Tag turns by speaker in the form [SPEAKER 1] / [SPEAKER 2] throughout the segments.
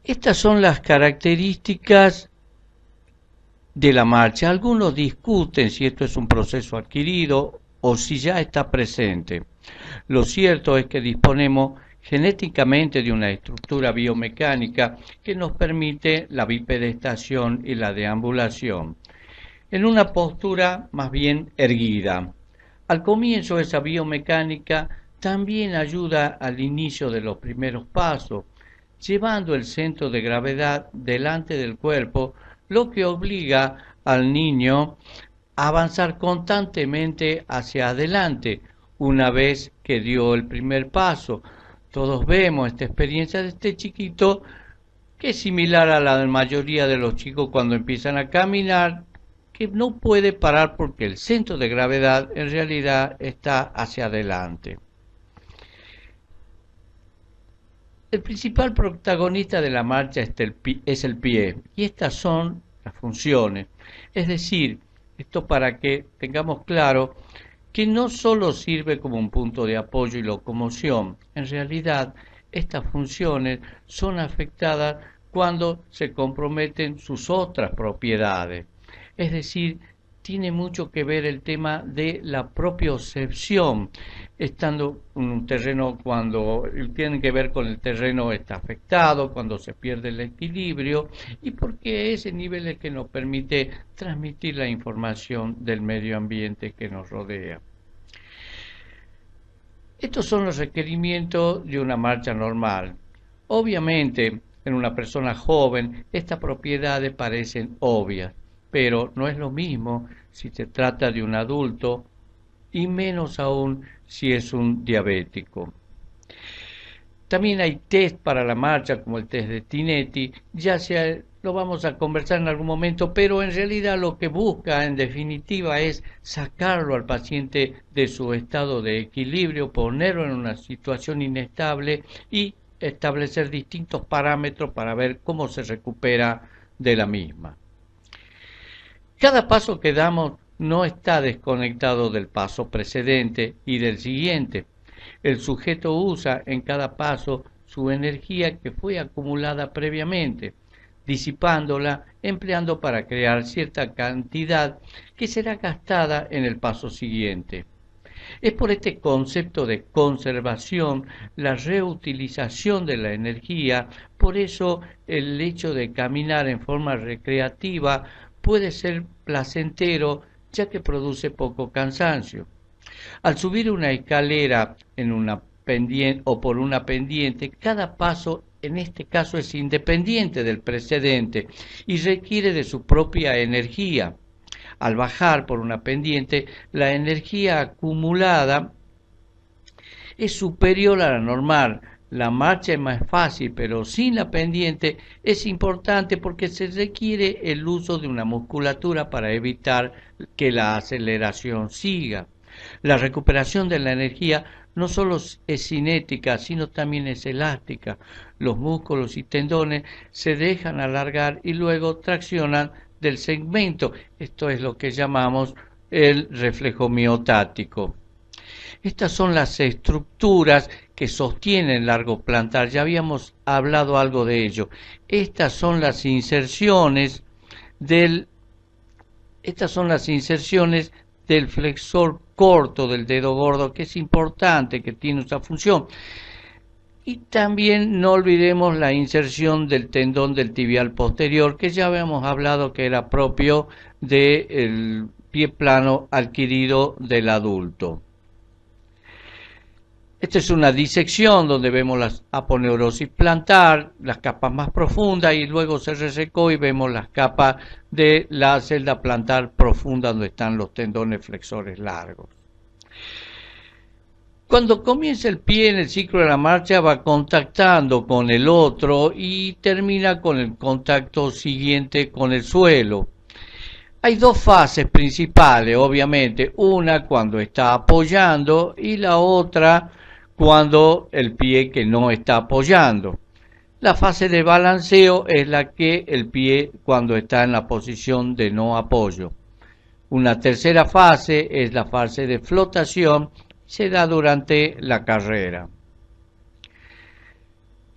[SPEAKER 1] Estas son las características de la marcha. Algunos discuten si esto es un proceso adquirido o si ya está presente. Lo cierto es que disponemos genéticamente de una estructura biomecánica que nos permite la bipedestación y la deambulación, en una postura más bien erguida. Al comienzo esa biomecánica también ayuda al inicio de los primeros pasos, llevando el centro de gravedad delante del cuerpo, lo que obliga al niño a avanzar constantemente hacia adelante una vez que dio el primer paso. Todos vemos esta experiencia de este chiquito que es similar a la mayoría de los chicos cuando empiezan a caminar, que no puede parar porque el centro de gravedad en realidad está hacia adelante. El principal protagonista de la marcha es el pie, y estas son las funciones. Es decir, esto para que tengamos claro que no solo sirve como un punto de apoyo y locomoción, en realidad estas funciones son afectadas cuando se comprometen sus otras propiedades. Es decir, tiene mucho que ver el tema de la propiocepción, estando en un terreno cuando tiene que ver con el terreno está afectado, cuando se pierde el equilibrio, y porque ese nivel es que nos permite transmitir la información del medio ambiente que nos rodea. Estos son los requerimientos de una marcha normal. Obviamente, en una persona joven, estas propiedades parecen obvias, pero no es lo mismo si se trata de un adulto y menos aún si es un diabético. También hay test para la marcha, como el test de Tinetti, ya sea, lo vamos a conversar en algún momento, pero en realidad lo que busca en definitiva es sacarlo al paciente de su estado de equilibrio, ponerlo en una situación inestable y establecer distintos parámetros para ver cómo se recupera de la misma. Cada paso que damos no está desconectado del paso precedente y del siguiente. El sujeto usa en cada paso su energía que fue acumulada previamente, disipándola, empleando para crear cierta cantidad que será gastada en el paso siguiente. Es por este concepto de conservación, la reutilización de la energía, por eso el hecho de caminar en forma recreativa puede ser placentero, ya que produce poco cansancio. Al subir una escalera en una pendiente o por una pendiente, cada paso en este caso es independiente del precedente y requiere de su propia energía. Al bajar por una pendiente, la energía acumulada es superior a la normal. La marcha es más fácil, pero sin la pendiente es importante porque se requiere el uso de una musculatura para evitar que la aceleración siga. La recuperación de la energía no solo es cinética, sino también es elástica. Los músculos y tendones se dejan alargar y luego traccionan del segmento. Esto es lo que llamamos el reflejo miotático. Estas son las estructuras que sostienen el largo plantar. Ya habíamos hablado algo de ello. Estas son las inserciones del flexor corto del dedo gordo, que es importante, que tiene esa función. Y también no olvidemos la inserción del tendón del tibial posterior, que ya habíamos hablado que era propio del pie plano adquirido del adulto. Esta es una disección donde vemos la aponeurosis plantar, las capas más profundas, y luego se resecó y vemos las capas de la celda plantar profunda donde están los tendones flexores largos. Cuando comienza el pie en el ciclo de la marcha va contactando con el otro y termina con el contacto siguiente con el suelo. Hay dos fases principales, obviamente, una cuando está apoyando y la otra cuando el pie que no está apoyando. La fase de balanceo es la que el pie cuando está en la posición de no apoyo. Una tercera fase es la fase de flotación, se da durante la carrera.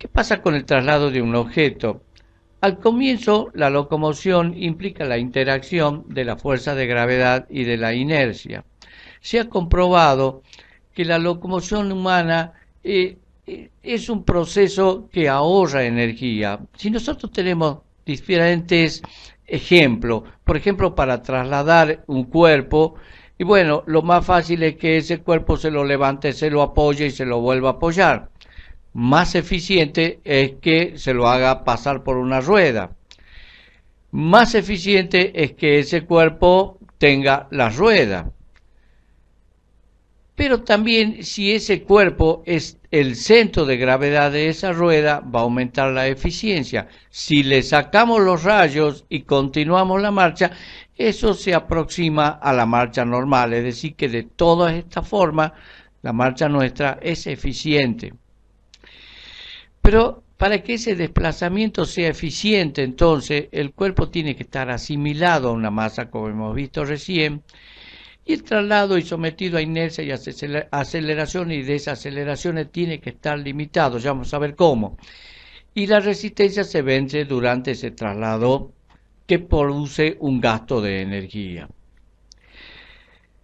[SPEAKER 1] ¿Qué pasa con el traslado de un objeto? Al comienzo, la locomoción implica la interacción de la fuerza de gravedad y de la inercia. Se ha comprobado que la locomoción humana es un proceso que ahorra energía. Si nosotros tenemos diferentes ejemplos, por ejemplo, para trasladar un cuerpo, y bueno, lo más fácil es que ese cuerpo se lo levante, se lo apoye y se lo vuelva a apoyar. Más eficiente es que se lo haga pasar por una rueda. Más eficiente es que ese cuerpo tenga la rueda. Pero también si ese cuerpo es el centro de gravedad de esa rueda, va a aumentar la eficiencia. Si le sacamos los rayos y continuamos la marcha, eso se aproxima a la marcha normal. Es decir, que de todas estas formas, la marcha nuestra es eficiente. Pero para que ese desplazamiento sea eficiente, entonces, el cuerpo tiene que estar asimilado a una masa, como hemos visto recién, y el traslado y sometido a inercia y aceleraciones y desaceleraciones tiene que estar limitado, ya vamos a ver cómo. Y la resistencia se vence durante ese traslado que produce un gasto de energía.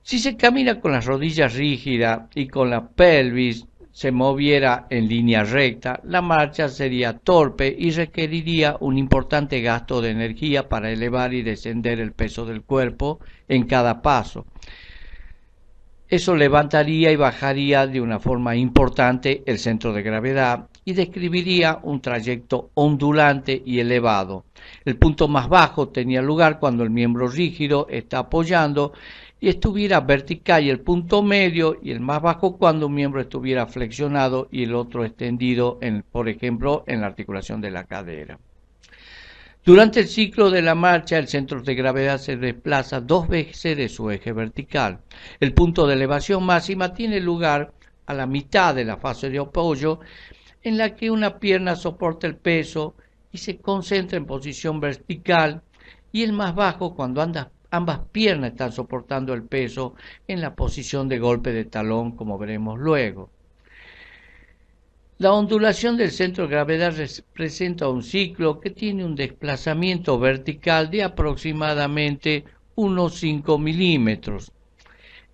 [SPEAKER 1] Si se camina con las rodillas rígidas y con la pelvis se moviera en línea recta, la marcha sería torpe y requeriría un importante gasto de energía para elevar y descender el peso del cuerpo en cada paso. Eso levantaría y bajaría de una forma importante el centro de gravedad y describiría un trayecto ondulante y elevado. El punto más bajo tenía lugar cuando el miembro rígido está apoyando y estuviera vertical, y el punto medio y el más bajo cuando un miembro estuviera flexionado y el otro extendido, por ejemplo, en la articulación de la cadera. Durante el ciclo de la marcha, el centro de gravedad se desplaza 2 veces de su eje vertical. El punto de elevación máxima tiene lugar a la mitad de la fase de apoyo, en la que una pierna soporta el peso y se concentra en posición vertical, y el más bajo cuando ambas piernas están soportando el peso en la posición de golpe de talón, como veremos luego. La ondulación del centro de gravedad representa un ciclo que tiene un desplazamiento vertical de aproximadamente unos 5 milímetros.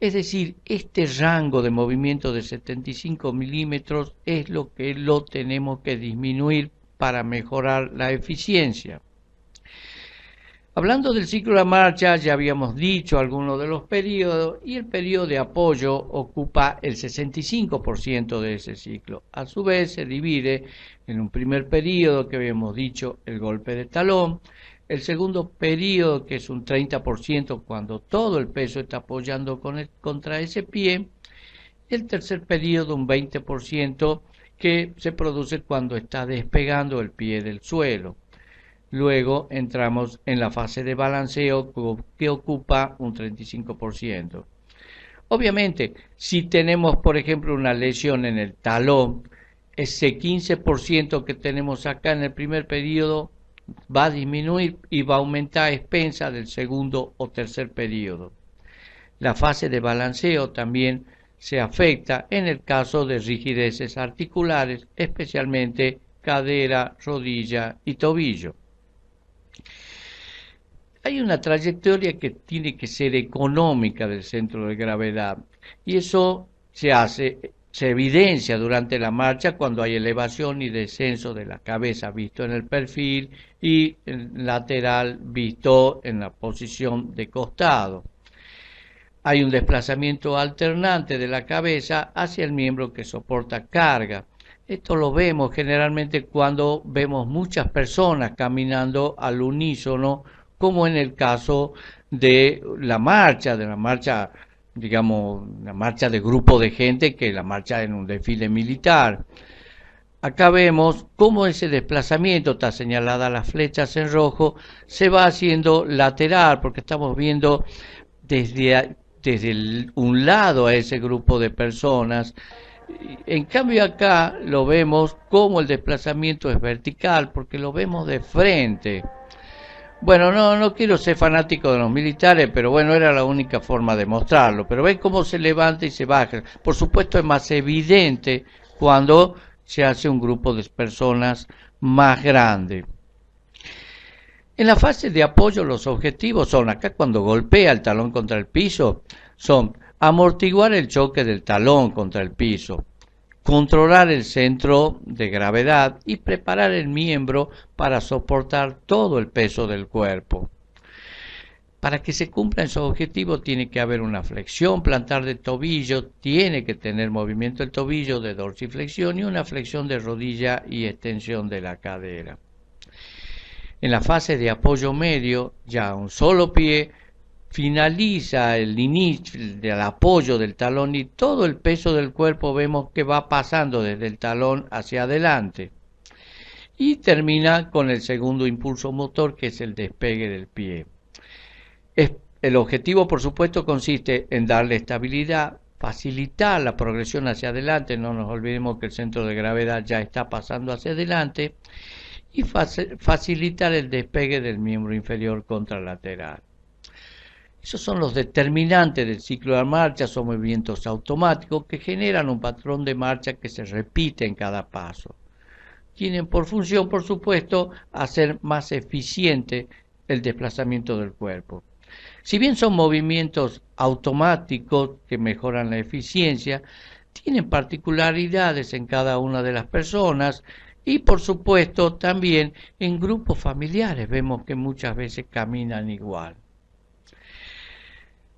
[SPEAKER 1] Es decir, este rango de movimiento de 75 milímetros es lo que tenemos que disminuir para mejorar la eficiencia. Hablando del ciclo de la marcha, ya habíamos dicho algunos de los periodos, y el periodo de apoyo ocupa el 65% de ese ciclo. A su vez, se divide en un primer periodo, que habíamos dicho, el golpe de talón; el segundo periodo, que es un 30% cuando todo el peso está apoyando contra ese pie; y el tercer periodo, un 20%, que se produce cuando está despegando el pie del suelo. Luego entramos en la fase de balanceo, que ocupa un 35%. Obviamente, si tenemos, por ejemplo, una lesión en el talón, ese 15% que tenemos acá en el primer periodo va a disminuir y va a aumentar a expensas del segundo o tercer periodo. La fase de balanceo también se afecta en el caso de rigideces articulares, especialmente cadera, rodilla y tobillo. Hay una trayectoria que tiene que ser económica del centro de gravedad, y eso se evidencia durante la marcha cuando hay elevación y descenso de la cabeza visto en el perfil y el lateral visto en la posición de costado. Hay un desplazamiento alternante de la cabeza hacia el miembro que soporta carga. Esto lo vemos generalmente cuando vemos muchas personas caminando al unísono, como en el caso de la marcha, digamos, la marcha de grupo de gente, que la marcha en un desfile militar. Acá vemos cómo ese desplazamiento, está señalada las flechas en rojo, se va haciendo lateral, porque estamos viendo desde un lado a ese grupo de personas. En cambio acá lo vemos como el desplazamiento es vertical, porque lo vemos de frente. Bueno, no quiero ser fanático de los militares, pero bueno, era la única forma de mostrarlo. Pero ven cómo se levanta y se baja. Por supuesto es más evidente cuando se hace un grupo de personas más grande. En la fase de apoyo los objetivos son, acá cuando golpea el talón contra el piso, son amortiguar el choque del talón contra el piso, controlar el centro de gravedad y preparar el miembro para soportar todo el peso del cuerpo. Para que se cumplan esos objetivos tiene que haber una flexión plantar de tobillo, tiene que tener movimiento del tobillo de dorsiflexión y una flexión de rodilla y extensión de la cadera. En la fase de apoyo medio, ya un solo pie finaliza el inicio del apoyo del talón y todo el peso del cuerpo vemos que va pasando desde el talón hacia adelante. Y termina con el segundo impulso motor, que es el despegue del pie. El objetivo, por supuesto, consiste en darle estabilidad, facilitar la progresión hacia adelante, no nos olvidemos que el centro de gravedad ya está pasando hacia adelante, y facilitar el despegue del miembro inferior contralateral. Esos son los determinantes del ciclo de marcha, son movimientos automáticos que generan un patrón de marcha que se repite en cada paso. Tienen por función, por supuesto, hacer más eficiente el desplazamiento del cuerpo. Si bien son movimientos automáticos que mejoran la eficiencia, tienen particularidades en cada una de las personas y por supuesto también en grupos familiares vemos que muchas veces caminan igual.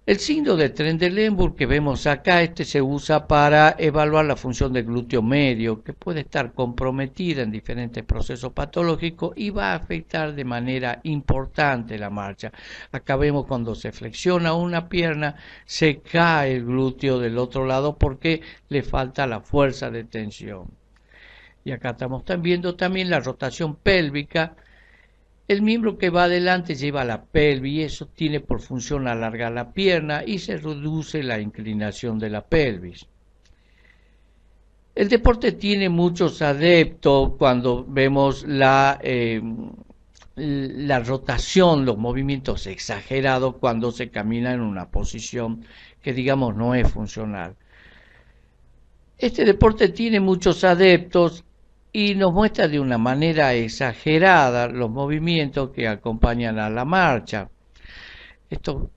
[SPEAKER 1] El signo de Trendelenburg que vemos acá, se usa para evaluar la función del glúteo medio, que puede estar comprometida en diferentes procesos patológicos y va a afectar de manera importante la marcha. Acá vemos cuando se flexiona una pierna, se cae el glúteo del otro lado porque le falta la fuerza de tensión. Y acá estamos viendo también la rotación pélvica. El miembro que va adelante lleva la pelvis y eso tiene por función alargar la pierna y se reduce la inclinación de la pelvis. El deporte tiene muchos adeptos cuando vemos la rotación, los movimientos exagerados cuando se camina en una posición que digamos no es funcional. Este deporte tiene muchos adeptos y nos muestra de una manera exagerada los movimientos que acompañan a la marcha. Esto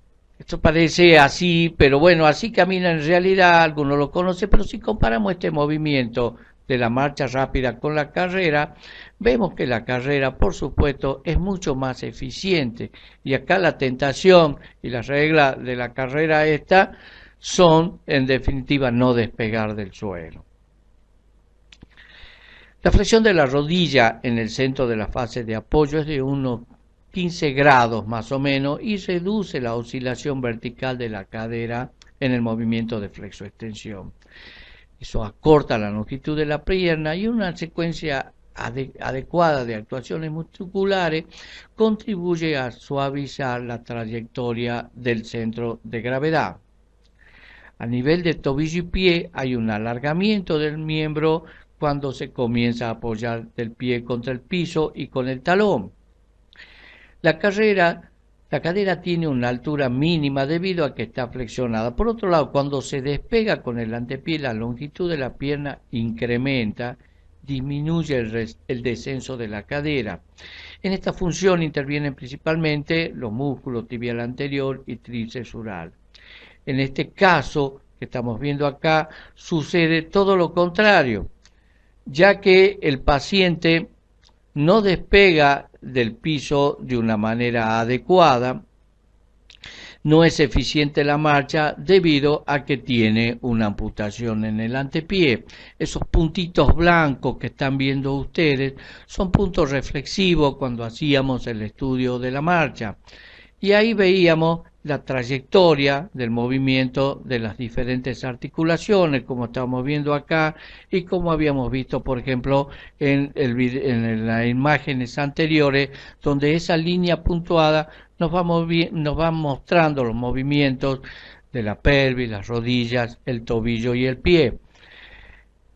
[SPEAKER 1] parece así, pero bueno, así camina en realidad, algunos lo conocen, pero si comparamos este movimiento de la marcha rápida con la carrera, vemos que la carrera, por supuesto, es mucho más eficiente. Y acá la tentación y las reglas de la carrera esta son, en definitiva, no despegar del suelo. La flexión de la rodilla en el centro de la fase de apoyo es de unos 15 grados más o menos y reduce la oscilación vertical de la cadera en el movimiento de flexo-extensión. Eso acorta la longitud de la pierna y una secuencia adecuada de actuaciones musculares contribuye a suavizar la trayectoria del centro de gravedad. A nivel de tobillo y pie hay un alargamiento del miembro cuando se comienza a apoyar el pie contra el piso y con el talón. La cadera tiene una altura mínima debido a que está flexionada. Por otro lado, cuando se despega con el antepié, la longitud de la pierna incrementa, disminuye el descenso de la cadera. En esta función intervienen principalmente los músculos tibial anterior y tríceps sural. En este caso que estamos viendo acá, sucede todo lo contrario, ya que el paciente no despega del piso de una manera adecuada, no es eficiente la marcha debido a que tiene una amputación en el antepié. Esos puntitos blancos que están viendo ustedes son puntos reflexivos cuando hacíamos el estudio de la marcha. Y ahí veíamos la trayectoria del movimiento de las diferentes articulaciones, como estamos viendo acá, y como habíamos visto, por ejemplo, en las imágenes anteriores, donde esa línea puntuada nos va mostrando los movimientos de la pelvis, las rodillas, el tobillo y el pie.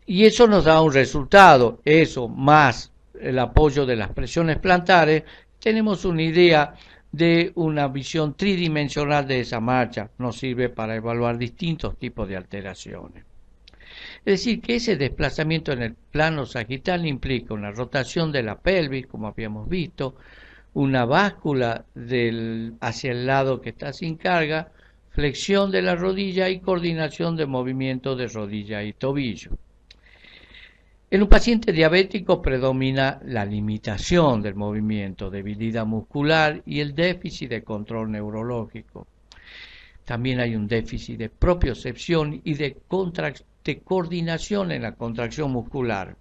[SPEAKER 1] Y eso nos da un resultado, eso más el apoyo de las presiones plantares, tenemos una idea de una visión tridimensional de esa marcha. Nos sirve para evaluar distintos tipos de alteraciones. Es decir, que ese desplazamiento en el plano sagital implica una rotación de la pelvis, como habíamos visto, una báscula hacia el lado que está sin carga, flexión de la rodilla y coordinación de movimiento de rodilla y tobillo. En un paciente diabético predomina la limitación del movimiento, debilidad muscular y el déficit de control neurológico. También hay un déficit de propiocepción y de coordinación en la contracción muscular.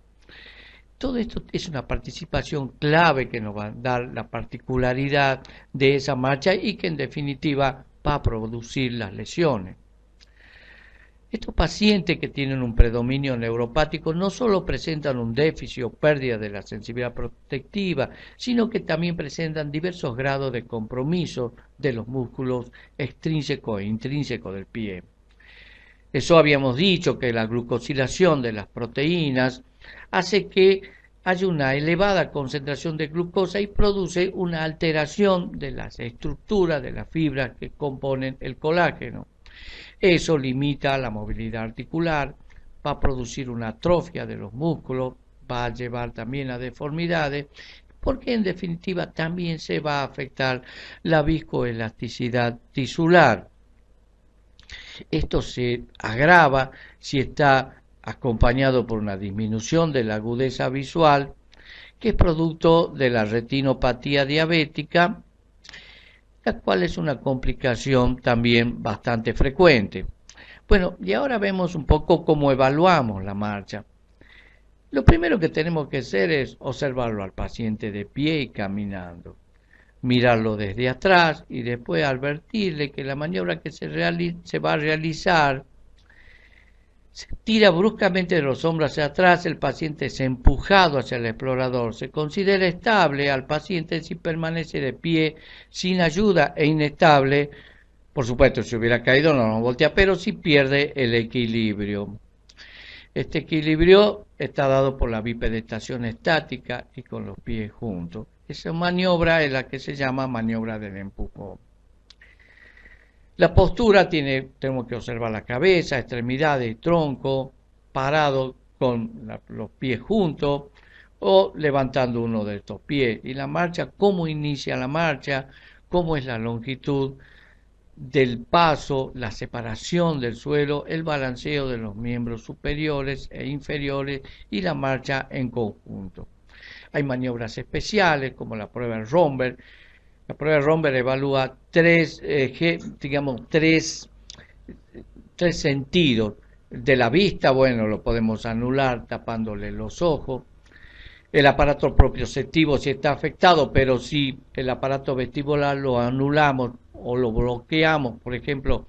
[SPEAKER 1] Todo esto es una participación clave que nos va a dar la particularidad de esa marcha y que en definitiva va a producir las lesiones. Estos pacientes que tienen un predominio neuropático no solo presentan un déficit o pérdida de la sensibilidad protectiva, sino que también presentan diversos grados de compromiso de los músculos extrínsecos e intrínsecos del pie. Eso habíamos dicho, que la glucosilación de las proteínas hace que haya una elevada concentración de glucosa y produce una alteración de las estructuras de las fibras que componen el colágeno. Eso limita la movilidad articular, va a producir una atrofia de los músculos, va a llevar también a deformidades, porque en definitiva también se va a afectar la viscoelasticidad tisular. Esto se agrava si está acompañado por una disminución de la agudeza visual, que es producto de la retinopatía diabética, la cual es una complicación también bastante frecuente. Bueno, y ahora vemos un poco cómo evaluamos la marcha. Lo primero que tenemos que hacer es observarlo al paciente de pie y caminando, mirarlo desde atrás y después advertirle que la maniobra que se va a realizar se tira bruscamente de los hombros hacia atrás, el paciente es empujado hacia el explorador. Se considera estable al paciente si permanece de pie sin ayuda e inestable. Por supuesto, si hubiera caído no nos voltea, pero si pierde el equilibrio. Este equilibrio está dado por la bipedestación estática y con los pies juntos. Esa maniobra es la que se llama maniobra del empujón. La postura tenemos que observar la cabeza, extremidades, tronco, parado con los pies juntos o levantando uno de estos pies. Y la marcha, cómo inicia la marcha, cómo es la longitud del paso, la separación del suelo, el balanceo de los miembros superiores e inferiores y la marcha en conjunto. Hay maniobras especiales como la prueba de Romberg. La prueba de Romberg evalúa tres sentidos. De la vista, bueno, lo podemos anular tapándole los ojos. El aparato propioceptivo si está afectado, pero si el aparato vestibular lo anulamos o lo bloqueamos, por ejemplo,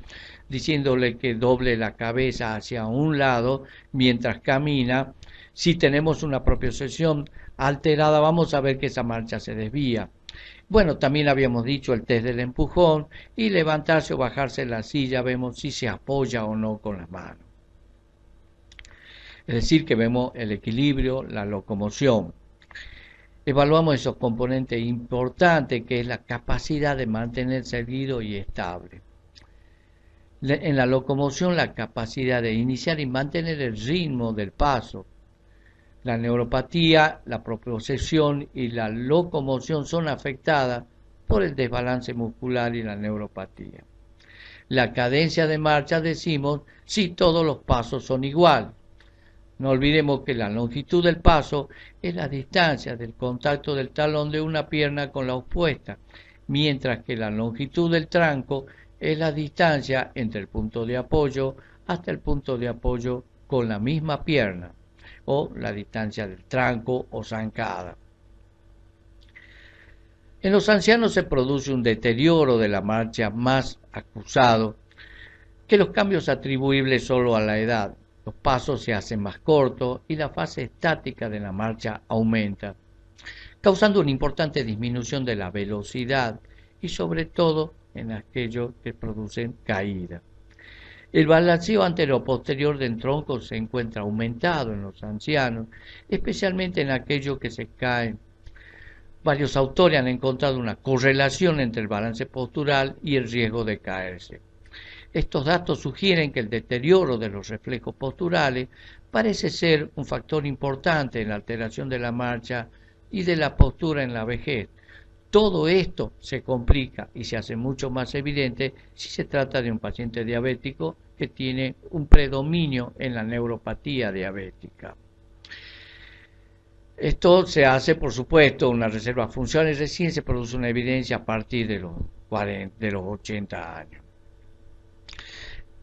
[SPEAKER 1] diciéndole que doble la cabeza hacia un lado mientras camina, si tenemos una propiocepción alterada, vamos a ver que esa marcha se desvía. Bueno, también habíamos dicho el test del empujón y levantarse o bajarse en la silla, vemos si se apoya o no con las manos. Es decir, que vemos el equilibrio, la locomoción. Evaluamos esos componentes importantes que es la capacidad de mantenerse erguido y estable. En la locomoción, la capacidad de iniciar y mantener el ritmo del paso. La neuropatía, la propiocepción y la locomoción son afectadas por el desbalance muscular y la neuropatía. La cadencia de marcha decimos si todos los pasos son igual. No olvidemos que la longitud del paso es la distancia del contacto del talón de una pierna con la opuesta, mientras que la longitud del tranco es la distancia entre el punto de apoyo hasta el punto de apoyo con la misma pierna, o la distancia del tranco o zancada. En los ancianos se produce un deterioro de la marcha más acusado que los cambios atribuibles solo a la edad. Los pasos se hacen más cortos y la fase estática de la marcha aumenta, causando una importante disminución de la velocidad y sobre todo en aquellos que producen caída. El balanceo anteroposterior del tronco se encuentra aumentado en los ancianos, especialmente en aquellos que se caen. Varios autores han encontrado una correlación entre el balance postural y el riesgo de caerse. Estos datos sugieren que el deterioro de los reflejos posturales parece ser un factor importante en la alteración de la marcha y de la postura en la vejez. Todo esto se complica y se hace mucho más evidente si se trata de un paciente diabético que tiene un predominio en la neuropatía diabética. Esto se hace, por supuesto, una reserva funcional recién se produce una evidencia a partir de los 80 años.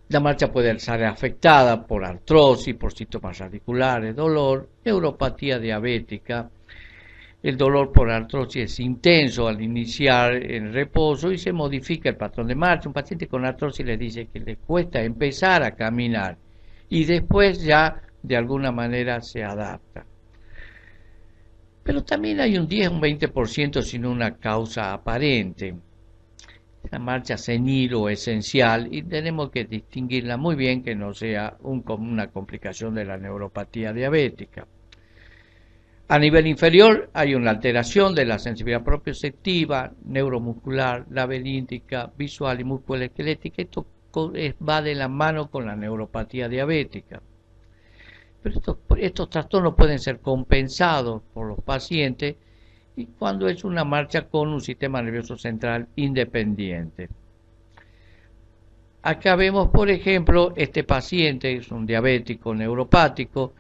[SPEAKER 1] La marcha puede ser afectada por artrosis, por síntomas radiculares, dolor, neuropatía diabética. El dolor por artrosis es intenso al iniciar el reposo y se modifica el patrón de marcha. Un paciente con artrosis le dice que le cuesta empezar a caminar y después ya de alguna manera se adapta. Pero también hay un 10, un 20% sin una causa aparente. La marcha senil o esencial y tenemos que distinguirla muy bien que no sea una complicación de la neuropatía diabética. A nivel inferior hay una alteración de la sensibilidad propioceptiva, neuromuscular, laberintica, visual y musculoesquelética. Esto va de la mano con la neuropatía diabética. Pero estos trastornos pueden ser compensados por los pacientes y cuando es una marcha con un sistema nervioso central independiente. Acá vemos, por ejemplo, este paciente, es un diabético neuropático,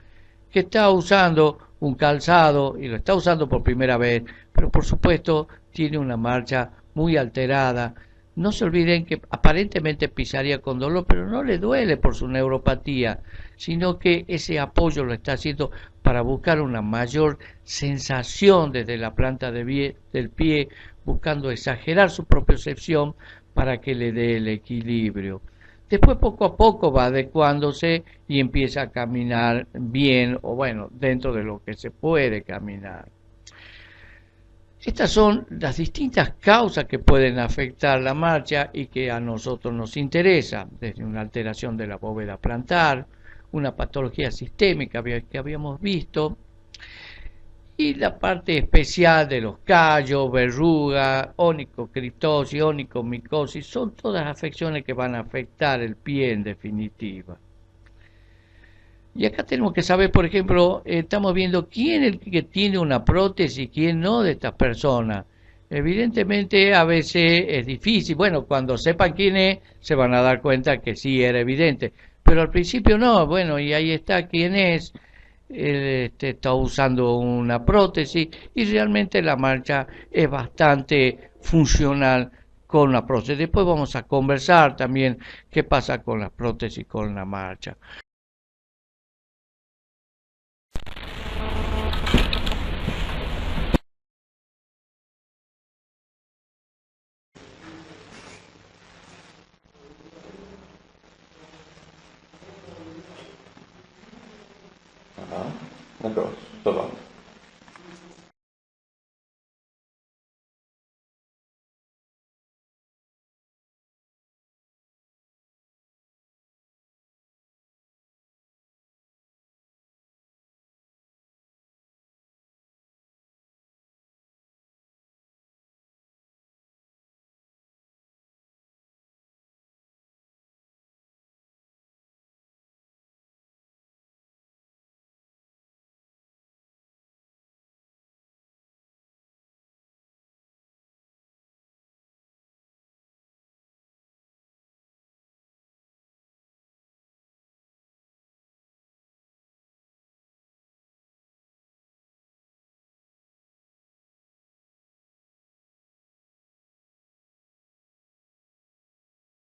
[SPEAKER 1] que está usando un calzado y lo está usando por primera vez, pero por supuesto tiene una marcha muy alterada. No se olviden que aparentemente pisaría con dolor, pero no le duele por su neuropatía, sino que ese apoyo lo está haciendo para buscar una mayor sensación desde la planta del pie, buscando exagerar su propiocepción para que le dé el equilibrio. Después poco a poco va adecuándose y empieza a caminar bien o bueno, dentro de lo que se puede caminar. Estas son las distintas causas que pueden afectar la marcha y que a nosotros nos interesa, desde una alteración de la bóveda plantar, una patología sistémica que habíamos visto, y la parte especial de los callos, verruga, onicocriptosis, onicomicosis, son todas afecciones que van a afectar el pie en definitiva. Y acá tenemos que saber, por ejemplo, estamos viendo quién es el que tiene una prótesis y quién no de estas personas. Evidentemente a veces es difícil, bueno, cuando sepan quién es, se van a dar cuenta que sí era evidente, pero al principio no, bueno, y ahí está quién es, él está usando una prótesis y realmente la marcha es bastante funcional con la prótesis. Después vamos a conversar también qué pasa con la prótesis con la marcha.
[SPEAKER 2] D'accord, ça va.